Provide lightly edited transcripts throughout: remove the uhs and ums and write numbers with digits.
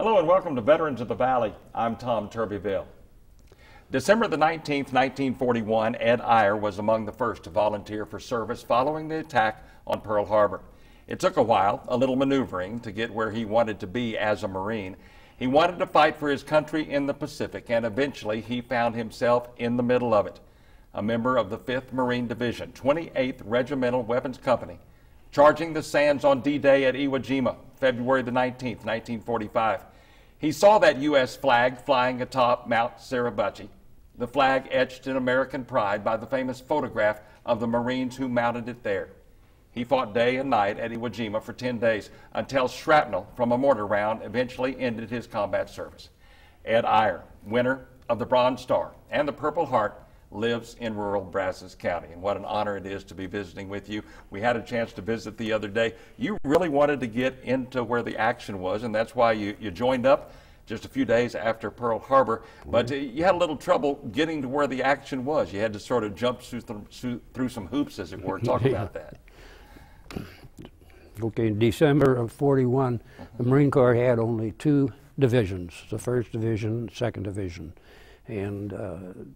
Hello and welcome to Veterans of the Valley. I'm Tom Turbyville. December the 19th, 1941, Ed Eyre was among the first to volunteer for service following the attack on Pearl Harbor. It took a while, a little maneuvering, to get where he wanted to be as a Marine. He wanted to fight for his country in the Pacific, and eventually he found himself in the middle of it. A member of the 5th Marine Division, 28th Regimental Weapons Company, charging the sands on D-Day at Iwo Jima, February the 19th, 1945. He saw that U.S. flag flying atop Mount Suribachi, the flag etched in American pride by the famous photograph of the Marines who mounted it there. He fought day and night at Iwo Jima for 10 days until shrapnel from a mortar round eventually ended his combat service. Ed Eyre, winner of the Bronze Star and the Purple Heart, lives in rural Brazos County, and what an honor it is to be visiting with you. We had a chance to visit the other day. You really wanted to get into where the action was, and that's why you joined up just a few days after Pearl Harbor, but you had a little trouble getting to where the action was. You had to sort of jump through some hoops, as it were. Talk about that. Okay, in December of 41, the Marine Corps had only 2 divisions, the 1st Division, 2nd Division. And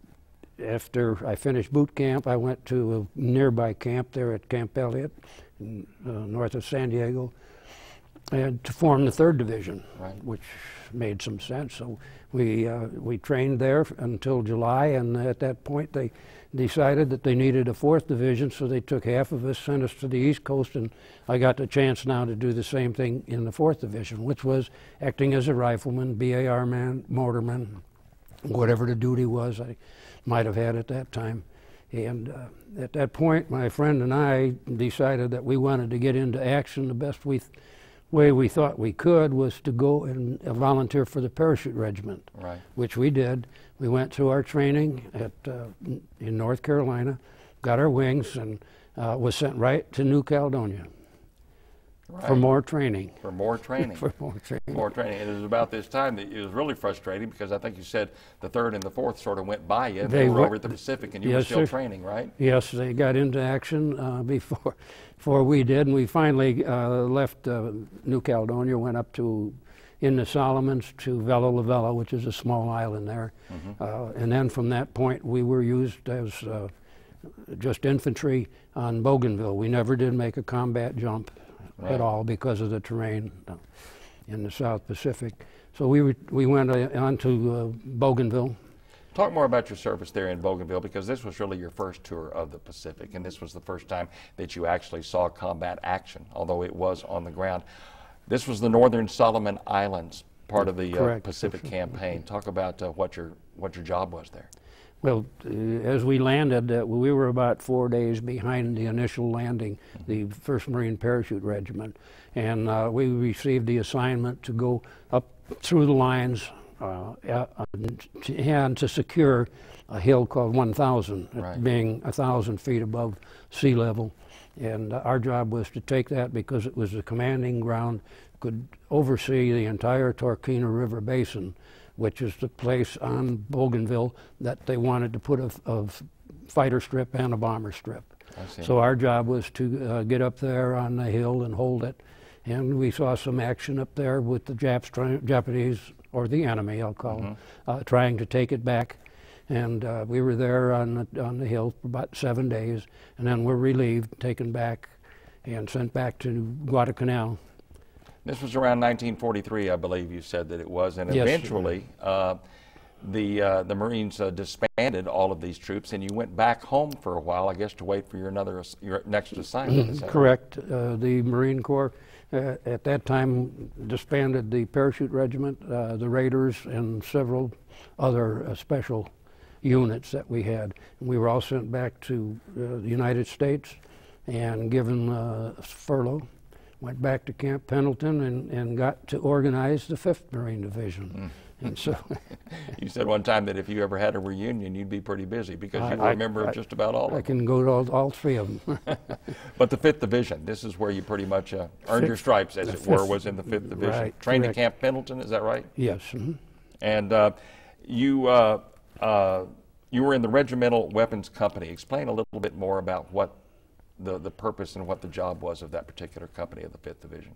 after I finished boot camp, I went to a nearby camp there at Camp Elliott, north of San Diego, and to form the 3rd Division, right, which made some sense. So we trained there until July, and at that point they decided that they needed a 4th Division, so they took half of us, sent us to the East Coast, and I got the chance now to do the same thing in the 4th Division, which was acting as a rifleman, BAR man, mortarman, whatever the duty was I might have had at that time. And at that point, my friend and I decided that we wanted to get into action. The best way we thought we could was to go and volunteer for the parachute regiment, right, which we did. We went through our training in North Carolina, got our wings, and was sent right to New Caledonia. Right. For more training. For more training. For more training. More training. And it was about this time that it was really frustrating, because I think you said the 3rd and the 4th sort of went by you. And they were over at the Pacific, and you were still training, right? Yes, they got into action before we did, and we finally left New Caledonia, went up in the Solomons to Vella La Vella, which is a small island there. Mm-hmm. And then from that point, we were used as just infantry on Bougainville. We never did make a combat jump. Right. At all, because of the terrain in the South Pacific. So we went on to Bougainville. Talk more about your service there in Bougainville, because this was really your first tour of the Pacific, and this was the first time that you actually saw combat action, although it was on the ground. This was the Northern Solomon Islands, part of the Pacific campaign. Talk about what your job was there. Well, as we landed, we were about 4 days behind the initial landing, the 1st Marine Parachute Regiment, and we received the assignment to go up through the lines and to secure a hill called 1,000, right, being 1,000 feet above sea level. And our job was to take that because it was the commanding ground, could oversee the entire Torquay River Basin, which is the place on Bougainville that they wanted to put a fighter strip and a bomber strip. So our job was to get up there on the hill and hold it. And we saw some action up there with the Japanese, or the enemy, I'll call them, trying to take it back. And we were there on the hill for about 7 days, and then were relieved, taken back, and sent back to Guadalcanal. This was around 1943, I believe you said that it was, and yes, eventually the Marines disbanded all of these troops, and you went back home for a while, I guess, to wait for your next assignment. Correct. The Marine Corps at that time disbanded the Parachute Regiment, the Raiders, and several other special units that we had. We were all sent back to the United States and given furlough. Went back to Camp Pendleton and got to organize the 5th Marine Division. And so you said one time that if you ever had a reunion, you'd be pretty busy, because you were a member of just about all of them. I can go to all 3 of them. But the 5th Division, this is where you pretty much earned your stripes, as it were, was in the 5th Division. Right, trained at Camp Pendleton, is that right? Yes. And you were in the Regimental Weapons Company. Explain a little bit more about what the purpose and what the job was of that particular company of the 5th Division.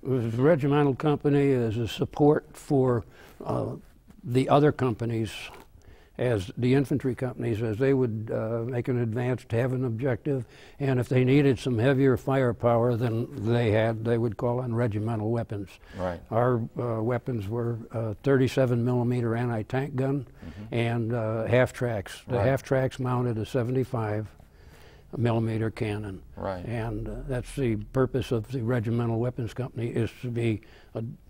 It was the regimental company as a support for the other companies, as the infantry companies, as they would make an advance to have an objective, and if they needed some heavier firepower than they had, they would call on regimental weapons. Right. Our weapons were 37 millimeter anti-tank gun and half-tracks. The Right. half-tracks mounted a 75 millimeter cannon. Right. And that's the purpose of the Regimental Weapons Company, is to be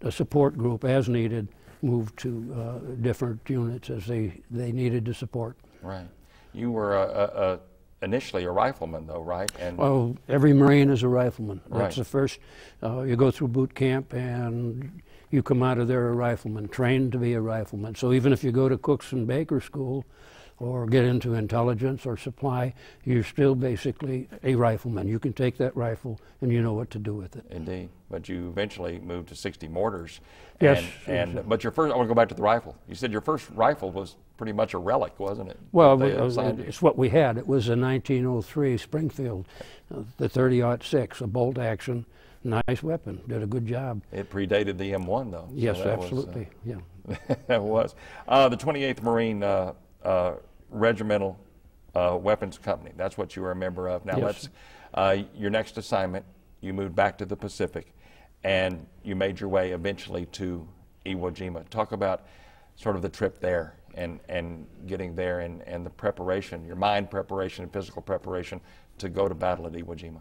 a support group as needed, move to different units as they needed to support. Right. You were initially a rifleman, though, right? And well, every Marine is a rifleman. Right. That's the first. You go through boot camp and you come out of there a rifleman, trained to be a rifleman. So even if you go to Cooks and Baker School or get into intelligence or supply, you're still basically a rifleman. You can take that rifle and you know what to do with it. Indeed. But you eventually moved to 60 mortars. Yes. But your first, I want to go back to the rifle. You said your first rifle was pretty much a relic, wasn't it? Well, That they assigned you? it's what we had. It was a 1903 Springfield, the 30-06, a bolt action, nice weapon. Did a good job. It predated the M1, though. So Yes, that absolutely. Was, yeah. that was. The 28th Marine Regimental Weapons Company. That's what you were a member of. Now Yes. let's, your next assignment, you moved back to the Pacific and you made your way eventually to Iwo Jima. Talk about sort of the trip there and getting there and the preparation, your mind preparation and physical preparation to go to battle at Iwo Jima.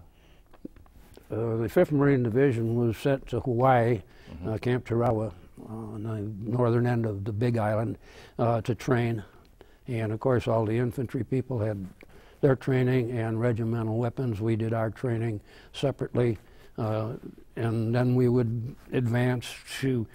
The 5th Marine Division was sent to Hawaii, Camp Tarawa, on the northern end of the Big Island, to train. And of course, all the infantry people had their training and regimental weapons. We did our training separately. And then we would advance to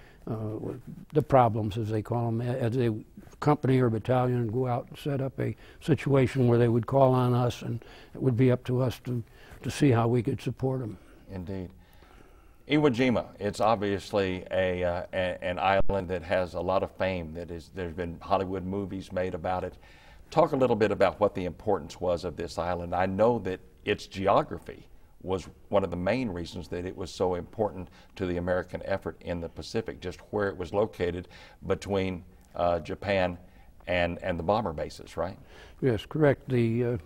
the problems, as they call them, as a company or battalion would go out and set up a situation where they would call on us, and it would be up to us to see how we could support them. Indeed. Iwo Jima, it's obviously an island that has a lot of fame. There's been Hollywood movies made about it. Talk a little bit about what the importance was of this island. I know that its geography was one of the main reasons that it was so important to the American effort in the Pacific, just where it was located between Japan and the bomber bases, right? Yes, correct. The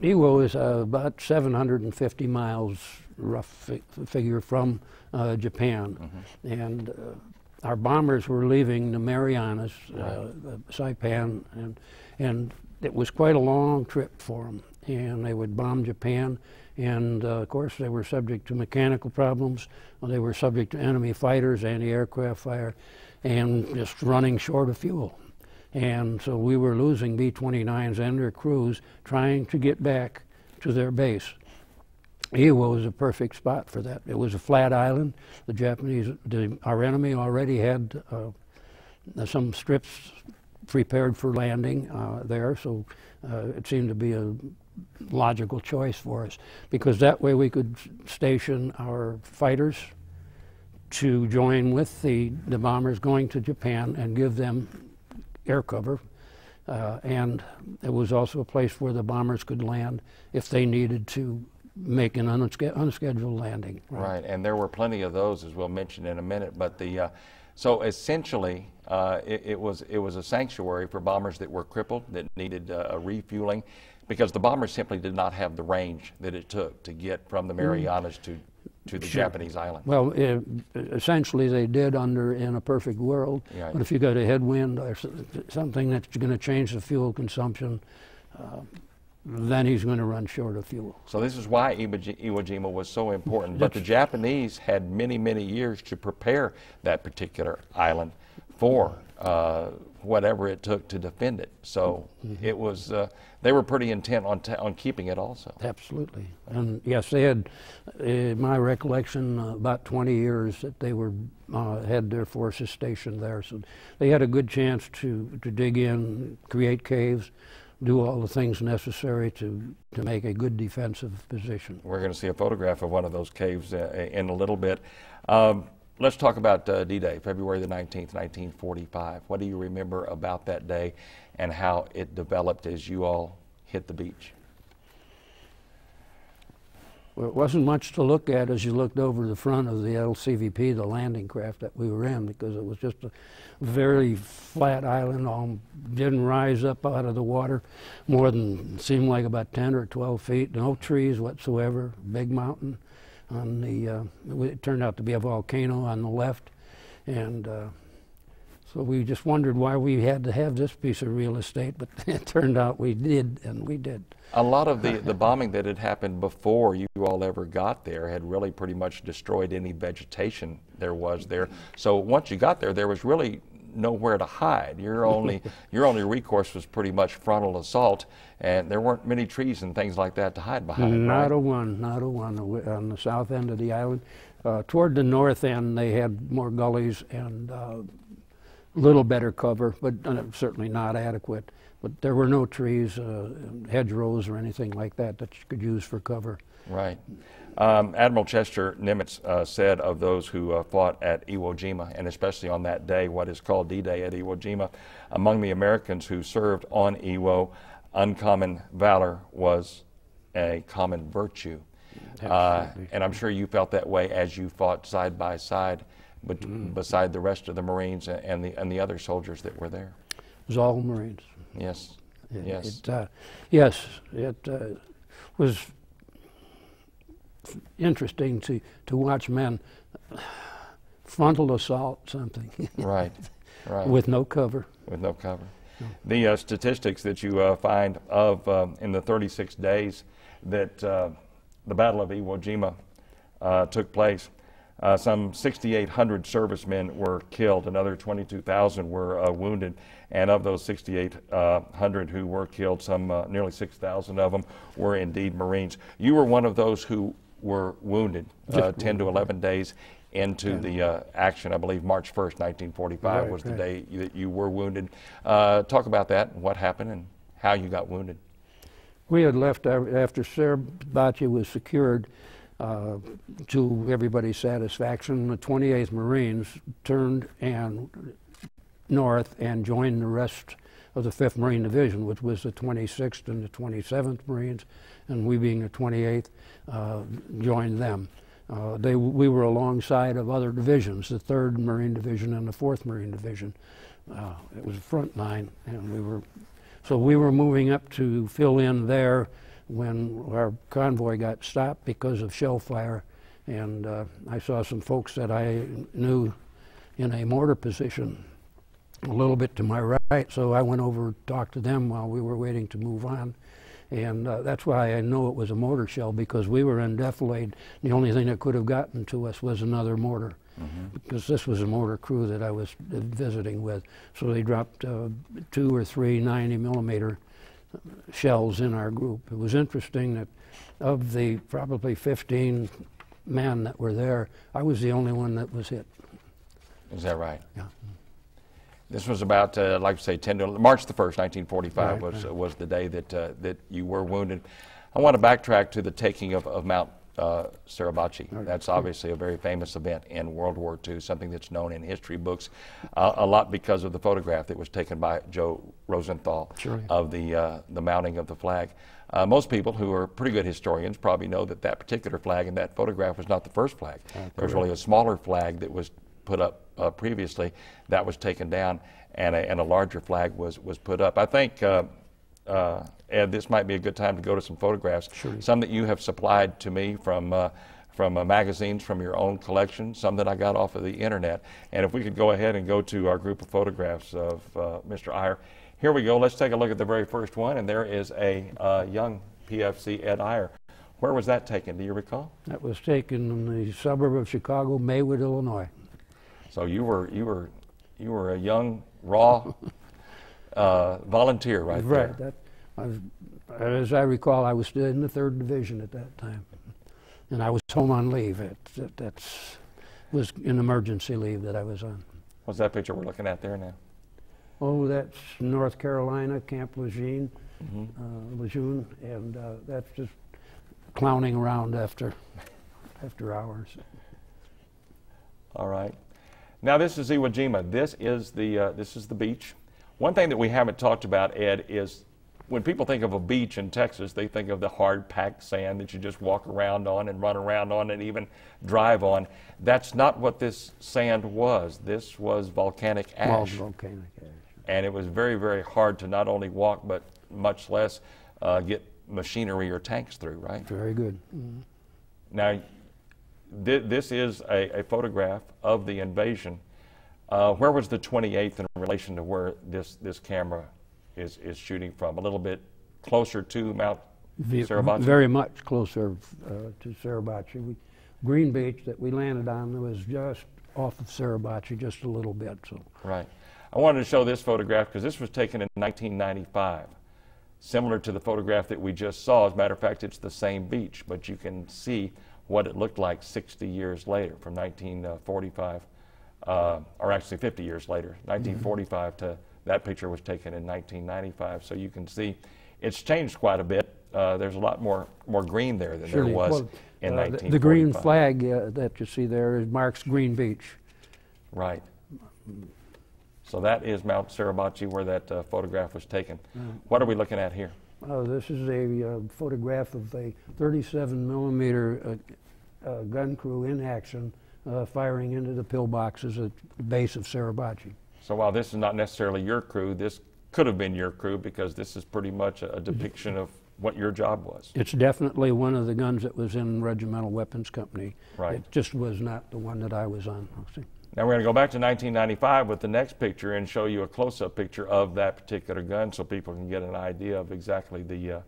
Iwo is about 750 miles, rough figure, from Japan. And our bombers were leaving the Marianas, Saipan, and it was quite a long trip for them. And they would bomb Japan, and of course they were subject to mechanical problems. They were subject to enemy fighters, anti-aircraft fire, and just running short of fuel. And so we were losing B-29s and their crews trying to get back to their base. Iwo was a perfect spot for that. It was a flat island. The Japanese, our enemy already had some strips prepared for landing there, so it seemed to be a logical choice for us, because that way we could station our fighters to join with the bombers going to Japan and give them air cover, and it was also a place where the bombers could land if they needed to make an unscheduled landing. Right, and there were plenty of those, as we'll mention in a minute. But so essentially, it was a sanctuary for bombers that were crippled, that needed refueling, because the bombers simply did not have the range that it took to get from the Marianas to the Japanese island. Well, essentially they did in a perfect world, Right. But if you got a headwind or something that's going to change the fuel consumption, then he's going to run short of fuel. So this is why Iwo Jima was so important. But the Japanese had many, many years to prepare that particular island for whatever it took to defend it. So it was, they were pretty intent on keeping it also. Absolutely. And yes, they had, in my recollection, about 20 years that they were had their forces stationed there. So they had a good chance to dig in, create caves, do all the things necessary to make a good defensive position. We're going to see a photograph of one of those caves in a little bit. Let's talk about D-Day, February the 19th, 1945. What do you remember about that day and how it developed as you all hit the beach? Well, it wasn't much to look at as you looked over the front of the LCVP, the landing craft that we were in, because it was just a very flat island, didn't rise up out of the water more than, seemed like about 10 or 12 feet, no trees whatsoever, big mountain on the, it turned out to be a volcano on the left, and so we just wondered why we had to have this piece of real estate, but it turned out we did, and we did. A lot of the bombing that had happened before you all ever got there had really pretty much destroyed any vegetation there was there. So once you got there, there was really nowhere to hide. Your only recourse was pretty much frontal assault, and there weren't many trees and things like that to hide behind. Not right? a one, not a one on the south end of the island. Toward the north end, they had more gullies and little better cover, but certainly not adequate. But there were no trees, hedgerows, or anything like that that you could use for cover. Right. Admiral Chester Nimitz said of those who fought at Iwo Jima, and especially on that day, what is called D-Day at Iwo Jima, among the Americans who served on Iwo, uncommon valor was a common virtue. And I'm sure you felt that way as you fought side by side beside the rest of the Marines and the other soldiers that were there. It was all Marines. Yes. Yes. Yes, it was interesting to watch men frontal assault something. Right, right. With no cover. With no cover. No. The statistics that you find of in the 36 days that the Battle of Iwo Jima took place, some 6,800 servicemen were killed, another 22,000 were wounded, and of those 6,800 who were killed, some nearly 6,000 of them were indeed Marines. You were one of those who were wounded 10 to 11 days into the action. I believe March 1st, 1945 was the day that you were wounded. Talk about that, and what happened, and how you got wounded. We had left after Suribachi was secured. To everybody's satisfaction, the 28th Marines turned north and joined the rest of the 5th Marine Division, which was the 26th and the 27th Marines, and we being the 28th, joined them. We were alongside of other divisions, the 3rd Marine Division and the 4th Marine Division. It was a front line, and we were moving up to fill in there when our convoy got stopped because of shell fire, and I saw some folks that I knew in a mortar position a little bit to my right, so I went over to talk to them while we were waiting to move on, and that's why I know it was a mortar shell, because we were in defilade. The only thing that could have gotten to us was another mortar, because this was a mortar crew that I was visiting with, so they dropped 2 or 3 90mm shells in our group. It was interesting that of the probably 15 men that were there, I was the only one that was hit. Is that right? Yeah. This was about, like I say, March the 1st, 1945 was the day that that you were wounded. I want to backtrack to the taking of Mount Suribachi. That's obviously a very famous event in World War II, something that's known in history books a lot because of the photograph that was taken by Joe Rosenthal of the mounting of the flag. Most people who are pretty good historians probably know that that particular flag in that photograph was not the first flag. There was really a smaller flag that was put up previously that was taken down, and a larger flag was put up. I think Ed, this might be a good time to go to some photographs. Some that you have supplied to me from magazines from your own collection, some that I got off of the internet. And if we could go ahead and go to our group of photographs of Mr. Eyre. Here we go. Let's take a look at the very first one, and there is a young PFC Ed Eyre. Where was that taken? Do you recall? That was taken in the suburb of Chicago, Maywood, Illinois. So you were a young, raw volunteer right there. As I recall, I was still in the 3rd Division at that time, and I was home on leave. That was an emergency leave that I was on. What's that picture we're looking at there now? Oh, that's North Carolina, Camp Lejeune, and that's just clowning around after hours. All right. Now this is Iwo Jima. This is the beach. One thing that we haven't talked about, Ed, is when people think of a beach in Texas, they think of the hard packed sand that you just walk around on and run around on and even drive on. That's not what this sand was. This was volcanic ash. Volcanic ash. And it was very, very hard to not only walk, but much less get machinery or tanks through, right? Very good. Now, this is a photograph of the invasion. Where was the 28th in relation to where this camera is shooting from? A little bit closer to Mount Suribachi? Very much closer to Suribachi. Green Beach that we landed on was just off of Suribachi, just a little bit. So. Right. I wanted to show this photograph because this was taken in 1995, similar to the photograph that we just saw. As a matter of fact, it's the same beach, but you can see what it looked like 60 years later, from 1945, or actually 50 years later, 1945 to that picture was taken in 1995. So you can see it's changed quite a bit. There's a lot more green there than there was in 1945. The green flag that you see there marks Green Beach. Right. So that is Mount Suribachi where that photograph was taken. What are we looking at here? This is a photograph of a 37 millimeter gun crew in action firing into the pillboxes at the base of Suribachi. So while this is not necessarily your crew, this could have been your crew because this is pretty much a depiction of what your job was. It's definitely one of the guns that was in Regimental Weapons Company. Right. It just was not the one that I was on. Now we're going to go back to 1995 with the next picture and show you a close-up picture of that particular gun so people can get an idea of exactly the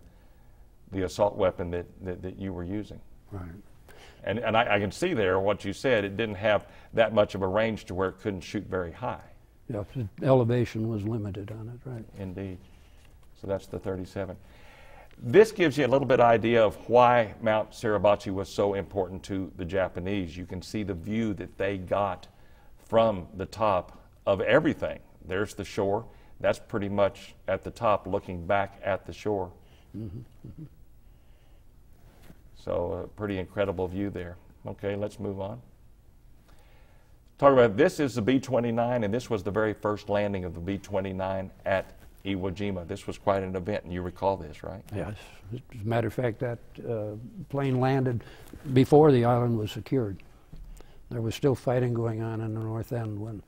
assault weapon that you were using. Right. And I can see there what you said. It didn't have that much of a range to where it couldn't shoot very high. Yeah, the elevation was limited on it, right. Indeed. So that's the 37. This gives you a little bit idea of why Mount Suribachi was so important to the Japanese. You can see the view that they got from the top of everything. There's the shore. That's pretty much at the top looking back at the shore. So a pretty incredible view there. Okay, let's move on. Talk about this is the B-29, and this was the very first landing of the B-29 at Iwo Jima. This was quite an event, and you recall this, right? Yes. As a matter of fact, that plane landed before the island was secured. There was still fighting going on in the north end when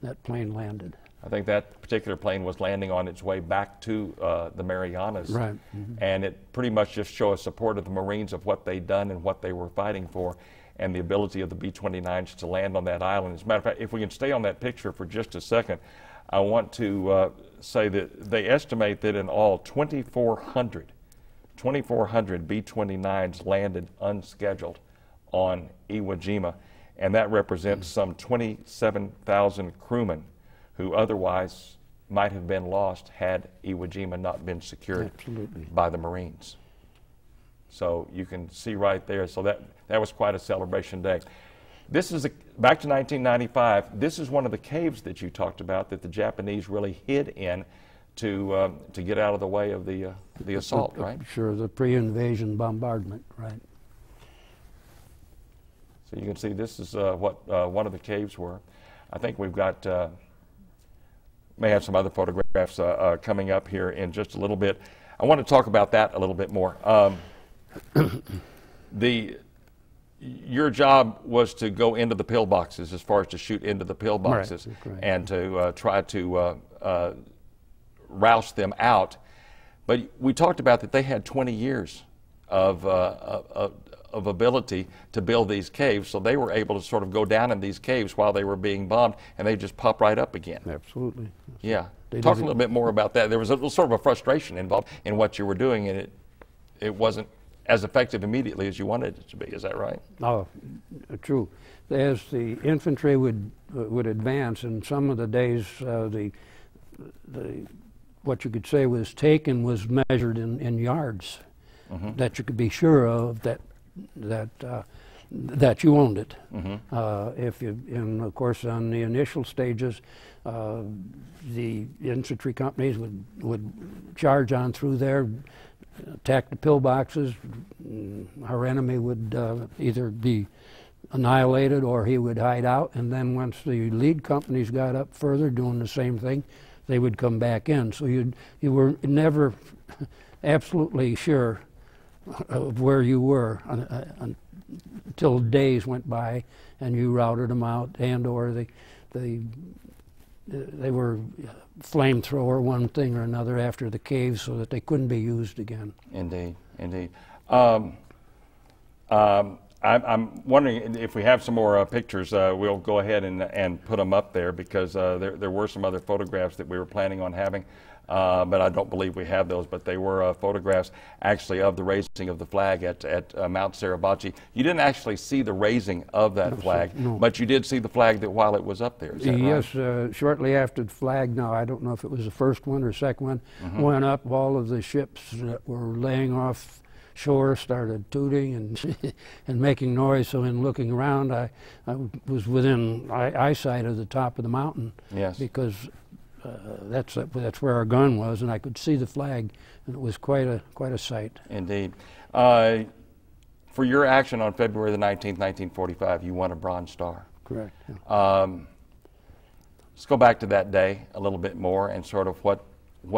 that plane landed. I think that particular plane was landing on its way back to the Marianas. Right. And it pretty much just showed a support of the Marines of what they'd done and what they were fighting for, and the ability of the B-29s to land on that island. As a matter of fact, if we can stay on that picture for just a second, I want to say that they estimate that in all 2,400 B-29s landed unscheduled on Iwo Jima, and that represents some 27,000 crewmen who otherwise might have been lost had Iwo Jima not been secured by the Marines. So you can see right there, so that was quite a celebration day. This is, back to 1995, this is one of the caves that you talked about that the Japanese really hid in to get out of the way of the assault, right? Sure, the pre-invasion bombardment, right. So you can see this is what one of the caves were. I think we've got, may have some other photographs coming up here in just a little bit. I want to talk about that a little bit more. Your job was to go into the pillboxes, as far as to shoot into the pillboxes, right. And to try to rouse them out. But we talked about that they had 20 years of ability to build these caves, so they were able to sort of go down in these caves while they were being bombed, and they just pop right up again. Absolutely. Yeah. Talk a little bit more about that. There was a little sort of a frustration involved in what you were doing, and it wasn't as effective immediately as you wanted it to be. Is that right? Oh, true. As the infantry would advance, and some of the days what you could say was taken was measured in yards, that you could be sure of that you owned it. If you, and of course, on the initial stages, the infantry companies would charge on through there, attack the pillboxes. Our enemy would either be annihilated or he would hide out. And then once the lead companies got up further, doing the same thing, they would come back in. So you were never absolutely sure of where you were until days went by and you routed them out, and or they were flamethrower one thing or another after the cave so that they couldn't be used again. Indeed, indeed. I'm wondering if we have some more pictures, we'll go ahead and put them up there, because there were some other photographs that we were planning on having, but I don't believe we have those. But they were photographs actually of the raising of the flag at Mount Suribachi. You didn't actually see the raising of that flag, no. but you did see the flag that while it was up there. Is that yes, right? Shortly after the flag, now I don't know if it was the first one or second one, went up, all of the ships that were laying off shore started tooting and and making noise. So in looking around, I was within eyesight of the top of the mountain. Yes. Because that's where our gun was, and I could see the flag, and it was quite a sight. Indeed. For your action on February the 19th, 1945, you won a Bronze Star. Correct. Yeah. Let's go back to that day a little bit more, and sort of what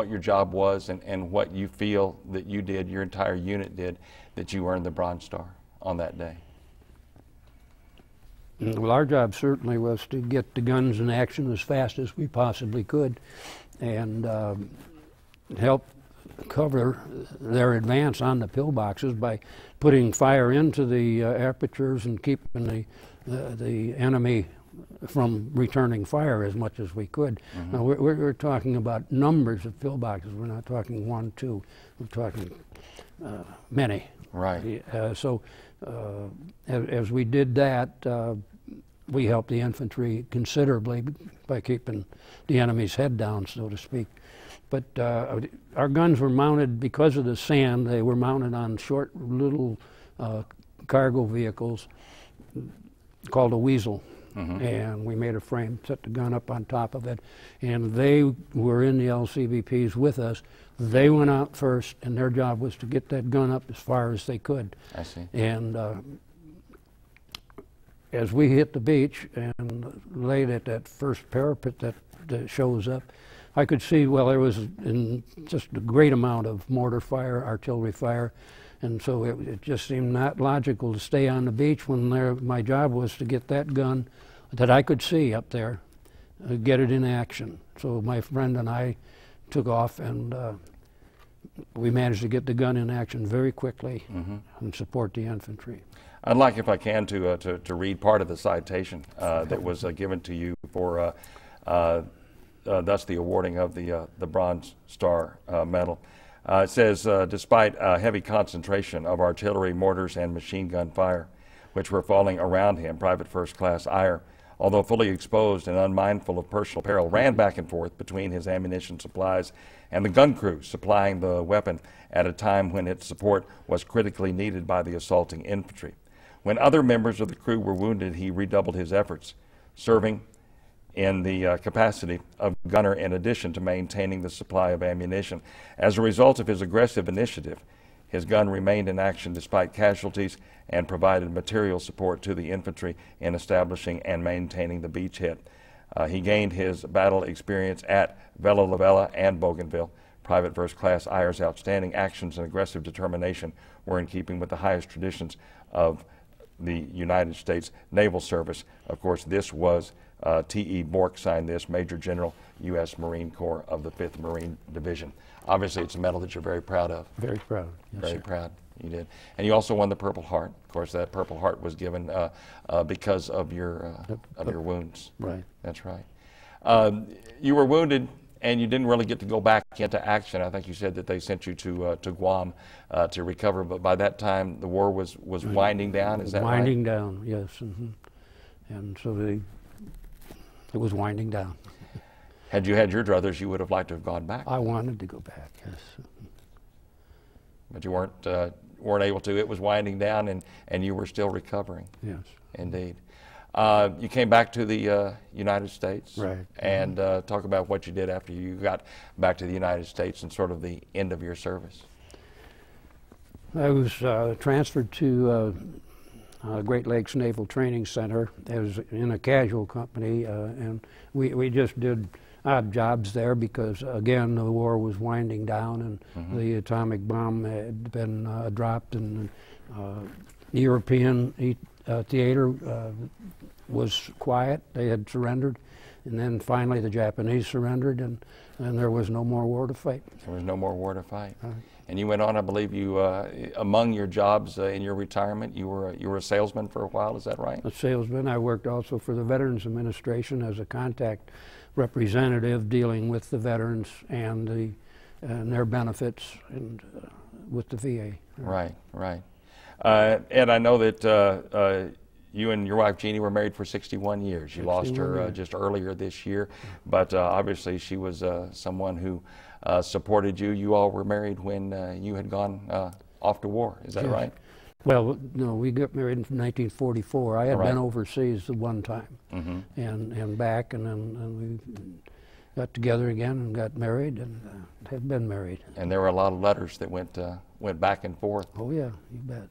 your job was, and what you feel that you did, your entire unit did, that you earned the Bronze Star on that day. Well, our job certainly was to get the guns in action as fast as we possibly could, and help cover their advance on the pillboxes by putting fire into the apertures and keeping the enemy from returning fire as much as we could. Now we're talking about numbers of pillboxes. We're not talking one, two. We're talking many. Right. So as we did that, we helped the infantry considerably by keeping the enemy's head down, so to speak. But our guns were mounted, because of the sand, they were mounted on short little cargo vehicles called a weasel. And we made a frame, set the gun up on top of it, and they were in the LCBPs with us. They went out first, and their job was to get that gun up as far as they could. I see. And as we hit the beach and laid at that first parapet that shows up, I could see, well, there was just a great amount of mortar fire, artillery fire, and so it just seemed not logical to stay on the beach when my job was to get that gun that I could see up there, get it in action. So my friend and I took off, and we managed to get the gun in action very quickly and support the infantry. I'd like, if I can, to read part of the citation that was given to you for thus the awarding of the Bronze Star Medal. It says, despite a heavy concentration of artillery, mortars, and machine gun fire, which were falling around him, Private First Class Eyre, although fully exposed and unmindful of personal peril, ran back and forth between his ammunition supplies and the gun crew supplying the weapon at a time when its support was critically needed by the assaulting infantry. When other members of the crew were wounded, he redoubled his efforts, serving in the capacity of gunner in addition to maintaining the supply of ammunition. As a result of his aggressive initiative, his gun remained in action despite casualties and provided material support to the infantry in establishing and maintaining the beachhead. He gained his battle experience at Vella La Vella and Bougainville. Private First Class Eyre's outstanding actions and aggressive determination were in keeping with the highest traditions of the United States Naval Service. Of course, this was T.E. Bork signed this, Major General, U.S. Marine Corps of the 5th Marine Division. Obviously, it's a medal that you're very proud of. Very proud. Yes, very sir. proud. You did. And you also won the Purple Heart. Of course, that Purple Heart was given because of your wounds. Right. That's right. You were wounded, and you didn't really get to go back into action. I think you said that they sent you to Guam to recover, but by that time the war was winding down. Is that right? Winding down, yes. And so it was winding down. Had you had your druthers, you would have liked to have gone back. I wanted to go back, yes. But you weren't able to. It was winding down, and you were still recovering. Yes. Indeed. You came back to the United States. Right. And talk about what you did after you got back to the United States and sort of the end of your service. I was transferred to Great Lakes Naval Training Center as in a casual company, and we just did odd jobs there because, again, the war was winding down and the atomic bomb had been dropped, and the European theater was quiet. They had surrendered. And then finally the Japanese surrendered, and there was no more war to fight. There was no more war to fight. And you went on, I believe you, among your jobs in your retirement, you were a salesman for a while, is that right? A salesman. I worked also for the Veterans Administration as a contact representative dealing with the veterans and their benefits and with the VA. Right, right. Ed, I know that you and your wife Jeannie were married for 61 years. You lost her just earlier this year, but obviously she was someone who supported you. You all were married when you had gone off to war, is that right? Well, no, we got married in 1944. I had been overseas the one time and back, and then we got together again and got married and have been married. And there were a lot of letters that went back and forth. Oh yeah, you bet.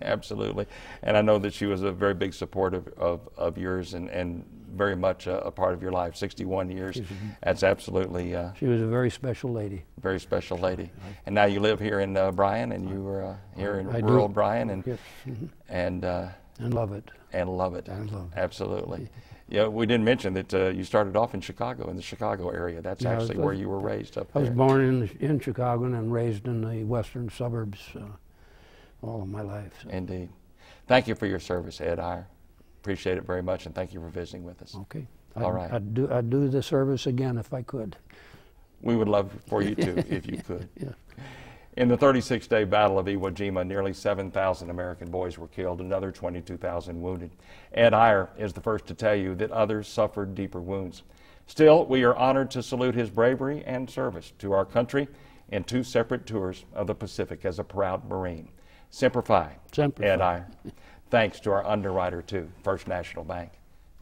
Absolutely. And I know that she was a very big supporter of yours and very much a part of your life. 61 years, that's absolutely... she was a very special lady. Very special lady. And now you live here in Bryan, and you were here in rural Bryan, and, yes. and love it. And love it. And love it. Absolutely. Yeah, we didn't mention that you started off in Chicago, in the Chicago area. That's actually where you were raised up there. I was born in Chicago and raised in the western suburbs all of my life. So. Indeed. Thank you for your service, Ed Eyre. Appreciate it very much, and thank you for visiting with us. Okay. All right. I'd do the service again if I could. We would love for you to, if you could. Yeah. In the 36-day Battle of Iwo Jima, nearly 7,000 American boys were killed, another 22,000 wounded. Ed Eyre is the first to tell you that others suffered deeper wounds. Still, we are honored to salute his bravery and service to our country in 2 separate tours of the Pacific as a proud Marine. Semper Fi, Ed Eyre. Thanks to our underwriter, too, First National Bank.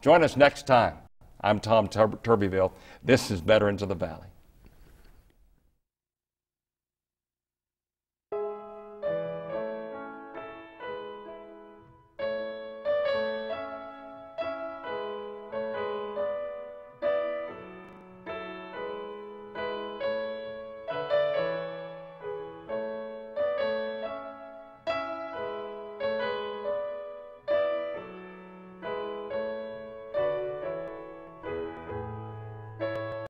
Join us next time. I'm Tom Turbyville. This is Veterans of the Valley.